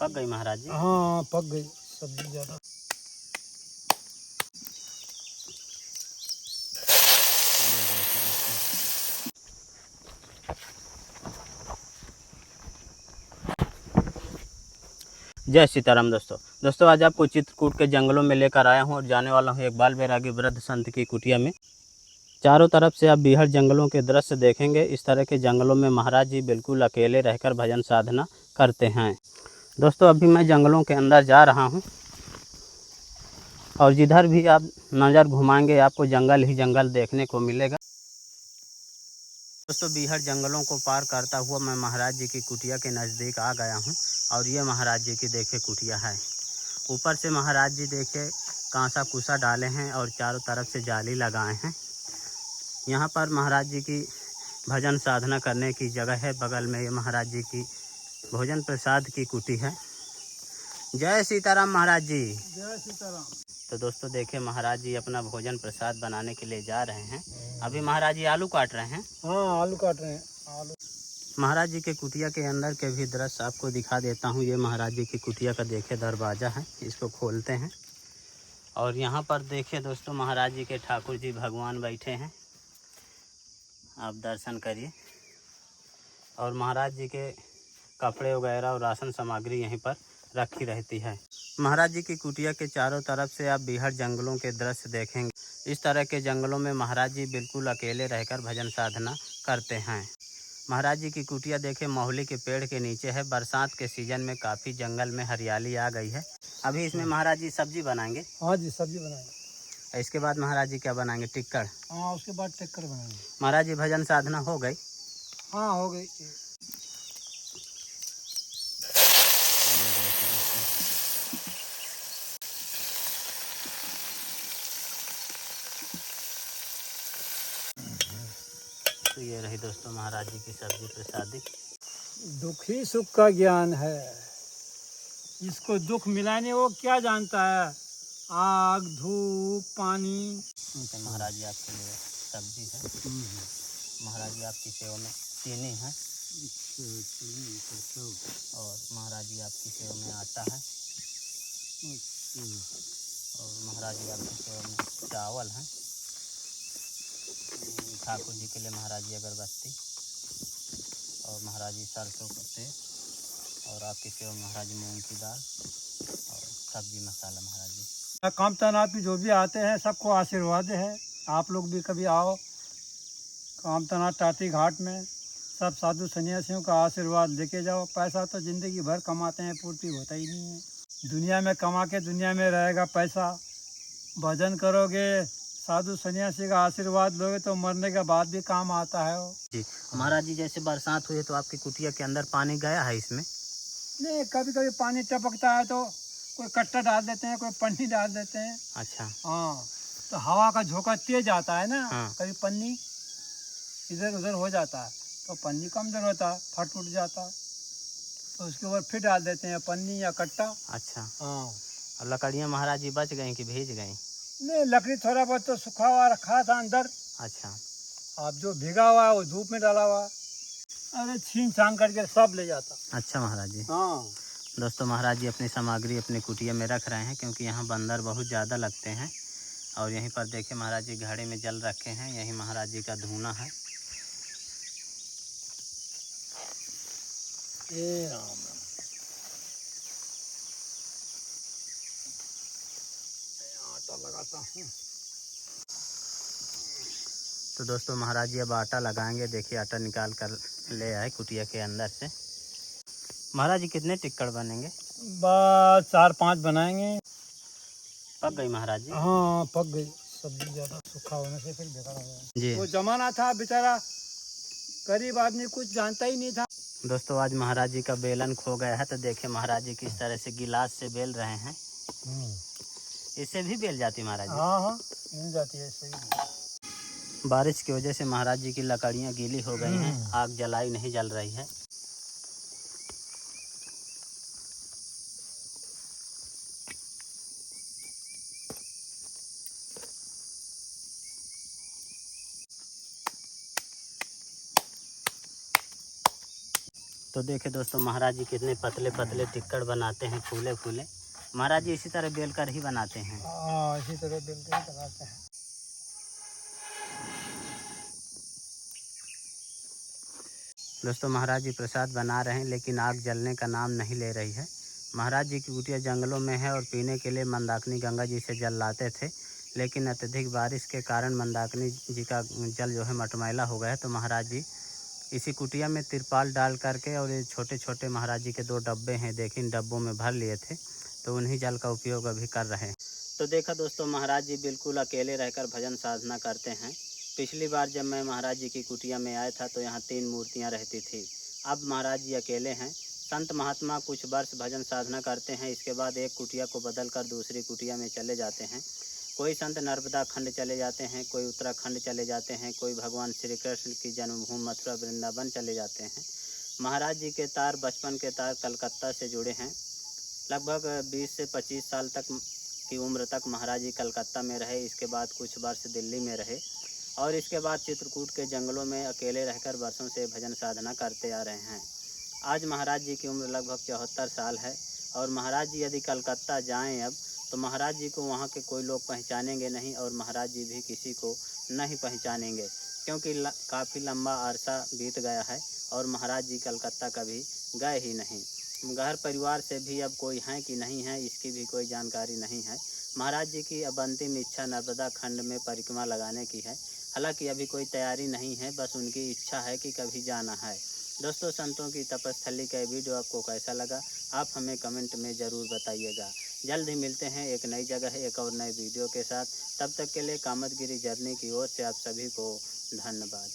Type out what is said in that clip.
पक गई महाराज जी? हाँ पक गई सब्जी ज़्यादा। जय सीताराम दोस्तों आज आपको चित्रकूट के जंगलों में लेकर आया हूँ और जाने वाला हूँ एक बाल बैरागी वृद्ध संत की कुटिया में। चारों तरफ से आप बीहड़ जंगलों के दृश्य देखेंगे। इस तरह के जंगलों में महाराज जी बिल्कुल अकेले रहकर भजन साधना करते हैं। दोस्तों अभी मैं जंगलों के अंदर जा रहा हूँ और जिधर भी आप नज़र घुमाएंगे आपको जंगल ही जंगल देखने को मिलेगा। दोस्तों बीहड़ जंगलों को पार करता हुआ मैं महाराज जी की कुटिया के नज़दीक आ गया हूँ और ये महाराज जी की देखे कुटिया है। ऊपर से महाराज जी देखे कांसा कुसा डाले हैं और चारों तरफ से जाली लगाए हैं। यहाँ पर महाराज जी की भजन साधना करने की जगह है। बगल में ये महाराज जी की भोजन प्रसाद की कुटी है। जय सीताराम महाराज जी। जय सीताराम। तो दोस्तों देखिए महाराज जी अपना भोजन प्रसाद बनाने के लिए जा रहे हैं। अभी महाराज जी आलू काट रहे हैं। हाँ आलू काट रहे हैं। आलू महाराज जी के कुटिया के अंदर के भी दृश्य आपको दिखा देता हूँ। ये महाराज जी की कुटिया का देखिए दरवाज़ा है, इसको खोलते हैं और यहाँ पर देखिए दोस्तों महाराज जी के ठाकुर जी भगवान बैठे हैं, आप दर्शन करिए। और महाराज जी के कपड़े वगैरह और राशन सामग्री यहीं पर रखी रहती है। महाराज जी की कुटिया के चारों तरफ से आप बीहड़ जंगलों के दृश्य देखेंगे। इस तरह के जंगलों में महाराज जी बिल्कुल अकेले रहकर भजन साधना करते हैं। महाराज जी की कुटिया देखे महुली के पेड़ के नीचे है। बरसात के सीजन में काफ़ी जंगल में हरियाली आ गई है। अभी इसमें महाराज जी सब्जी बनाएंगे। हाँ जी सब्जी बनाएंगे। इसके बाद महाराज जी क्या बनाएंगे? टिक्कड़। हाँ उसके बाद टिक्कर बनाएंगे। महाराज जी भजन साधना हो गई? हाँ हो गई। तो ये रही दोस्तों महाराज जी की सब्जी प्रसादी। दुख ही सुख का ज्ञान है, इसको दुख मिलाने वो क्या जानता है। आग धूप पानी। तो महाराज जी आपके लिए सब्जी है। महाराज जी आपकी सेवा में चीनी है और महाराज जी आपकी सेवा में आटा है और महाराज जी आपकी सेवा में चावल है। ठाकुर जी के लिए महाराज जी अगरबत्ती और महाराज जी सरसों का तेल और आपकी सेवा में महाराज जी मूंग की दाल और सब्जी मसाला। महाराज जी काम तनाव भी जो भी आते हैं सबको आशीर्वाद है। आप लोग भी कभी आओ काम तनाव टाटी घाट में, सब साधु सन्यासियों का आशीर्वाद लेके जाओ। पैसा तो ज़िंदगी भर कमाते हैं, पूर्ति होता ही नहीं है। दुनिया में कमा के दुनिया में रहेगा पैसा। भजन करोगे साधु सन्यासी का आशीर्वाद लोगे तो मरने के बाद भी काम आता है वो। जी महाराज जी जैसे बरसात हुई तो आपकी कुटिया के अंदर पानी गया है इसमें? नहीं कभी कभी पानी टपकता है तो कोई कट्टा डाल देते हैं, कोई पन्नी डाल देते हैं। अच्छा। हाँ तो हवा का झोंका तेज आता है ना। हाँ। कभी पन्नी इधर उधर हो जाता है तो पन्नी कमजोर होता है, फट उठ जाता है तो उसके ऊपर फिर डाल देते हैं पन्नी या कट्टा। अच्छा। हाँ और लकड़ियाँ महाराज जी बच गई कि भीज गई? नहीं लकड़ी थोड़ा बहुत तो सूखा हुआ रखा था अंदर। अच्छा। अब जो भीगा हुआ है वो धूप में डाला हुआ। अरे छीन छान करके सब ले जाता। अच्छा महाराज जी। हाँ दोस्तों महाराज जी अपनी सामग्री अपनी कुटिया में रख रहे हैं क्योंकि यहाँ बंदर बहुत ज़्यादा लगते हैं। और यहीं पर देखिए महाराज जी घड़े में जल रखे हैं, यही महाराज जी का धूना है। ए राम राम। आटा लगाता हूँ। तो दोस्तों महाराज जी अब आटा लगाएंगे। देखिए आटा निकाल कर ले आए कुटिया के अंदर से। महाराज जी कितने टिक्कड़ बनेंगे? बस 4-5 बनाएंगे। पक गई महाराज जी? हाँ पक गई सब्जी, ज़्यादा सूखा होने से फिर बेकार हो गया। जी वो जमाना था बेचारा गरीब आदमी कुछ जानता ही नहीं था। दोस्तों आज महाराज जी का बेलन खो गया है तो देखिए महाराज जी किस तरह से गिलास से बेल रहे हैं। इससे भी बेल जाती महाराज जी? हाँ हाँ मिल जाती है सही। बारिश की वजह से महाराज जी की लकड़ियाँ गीली हो गई हैं, आग जलाई नहीं जल रही है। तो देखे दोस्तों महाराज जी कितने पतले पतले टिक्कड़ बनाते हैं, फूले फूले। महाराज जी इसी तरह बेलकर ही बनाते हैं। हाँ, इसी तरह बिल्कुल बनाते हैं। दोस्तों महाराज जी प्रसाद बना रहे हैं, लेकिन आग जलने का नाम नहीं ले रही है। महाराज जी की कुटिया जंगलों में है और पीने के लिए मंदाकिनी गंगा जी से जल लाते थे, लेकिन अत्यधिक बारिश के कारण मंदाकिनी जी का जल जो है मटमैला हो गया है। तो महाराज जी इसी कुटिया में तिरपाल डाल करके, और ये छोटे छोटे महाराज जी के 2 डब्बे हैं, देखिए इन डब्बों में भर लिए थे, तो उन्हीं जल का उपयोग अभी कर रहे हैं। तो देखा दोस्तों महाराज जी बिल्कुल अकेले रहकर भजन साधना करते हैं। पिछली बार जब मैं महाराज जी की कुटिया में आया था तो यहाँ 3 मूर्तियाँ रहती थी। अब महाराज जी अकेले हैं। संत महात्मा कुछ वर्ष भजन साधना करते हैं, इसके बाद एक कुटिया को बदलकर दूसरी कुटिया में चले जाते हैं। कोई संत नर्मदा खंड चले जाते हैं, कोई उत्तराखंड चले जाते हैं, कोई भगवान श्री कृष्ण की जन्मभूमि मथुरा वृंदावन चले जाते हैं। महाराज जी के तार बचपन के तार कलकत्ता से जुड़े हैं। लगभग 20 से 25 साल तक की उम्र तक महाराज जी कलकत्ता में रहे। इसके बाद कुछ वर्ष दिल्ली में रहे और इसके बाद चित्रकूट के जंगलों में अकेले रहकर वर्षों से भजन साधना करते आ रहे हैं। आज महाराज जी की उम्र लगभग 74 साल है और महाराज जी यदि कलकत्ता जाएं अब, तो महाराज जी को वहाँ के कोई लोग पहचानेंगे नहीं और महाराज जी भी किसी को नहीं पहचानेंगे, क्योंकि काफ़ी लंबा अरसा बीत गया है और महाराज जी कलकत्ता कभी गए ही नहीं। घर परिवार से भी अब कोई है कि नहीं है इसकी भी कोई जानकारी नहीं है। महाराज जी की अब अंतिम इच्छा नर्मदा खंड में परिक्रमा लगाने की है। हालांकि अभी कोई तैयारी नहीं है, बस उनकी इच्छा है कि कभी जाना है। दोस्तों संतों की तपस्थली का वीडियो आपको कैसा लगा, आप हमें कमेंट में ज़रूर बताइएगा। जल्द ही मिलते हैं एक नई जगह एक और नए वीडियो के साथ। तब तक के लिए कामतगिरी जर्नी की ओर से आप सभी को धन्यवाद।